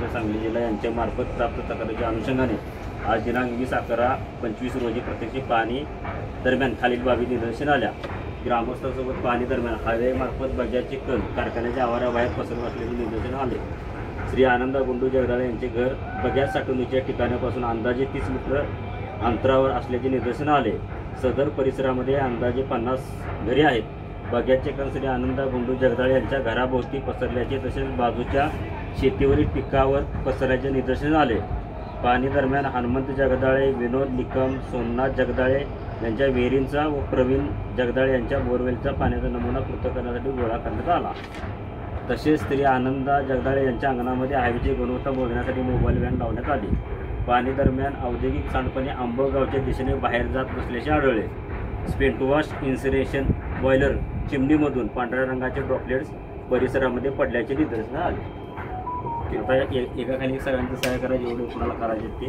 महाराष्ट्र सांगली जिल्हा यांच्या मार्फत प्राप्त तक्रारीच्या अनुषंगाने आज दिनांक 20/11/25 रोजी प्रत्यक्ष पाहणी दरम्यान खालील बाबी निदर्शन आल्या। ग्रामस्थांसोबत पाहणी दरम्यान हायवे मार्फत बग्याचे कण कारखान्याच्या आवाराबाहेर पसरून असल्याचे निदर्शन आले। श्री आनंदा गुंडू जगदाळे यांचे घर बग्यात साठवणुकीच्या ठिकाणापासून अंदाजे 30 मीटर अंतरावर असल्याचे निदर्शन आले। सदर परिसरामध्ये अंदाजे 50 घरे आहेत। बग्याचे कण श्री आनंदा गुंडू जगदाळे यांच्या घराभोवती पसरल्याचे तसेच बाजूच्या शेतीवरील पिकावर पसरल्याचे निदर्शन आले। पाहणी दरम्यान हनुमंत जगदाळे, विनोद निकम, सोमनाथ जगदाळे यांच्या विहिरींचा व प्रवीण जगदाळे यांच्या बोरवेलचा पाण्याचा नमुना पृथक करण्यासाठी गोळा करण्यात आला। तसेच श्री आनंदा जगदाळे यांच्या अंगणामध्ये हायवेची गुणवत्ता मोजण्यासाठी मोबाईल व्हॅन लावण्यात आली। पाहणी दरम्यान औद्योगिक सांडपाणी आंबगावच्या दिशेने बाहेर जात नसल्याचे आढळले। स्पेंटवॉश इन्सिनेशन बॉयलर चिमणीमधून पांढऱ्या रंगाचे ड्रॉपलेट्स परिसरामध्ये पडल्याचे निदर्शन आले। आता एकाखाली सगळ्यांचं सहाय्य करायचे, एवढे कुणाला करायचे ते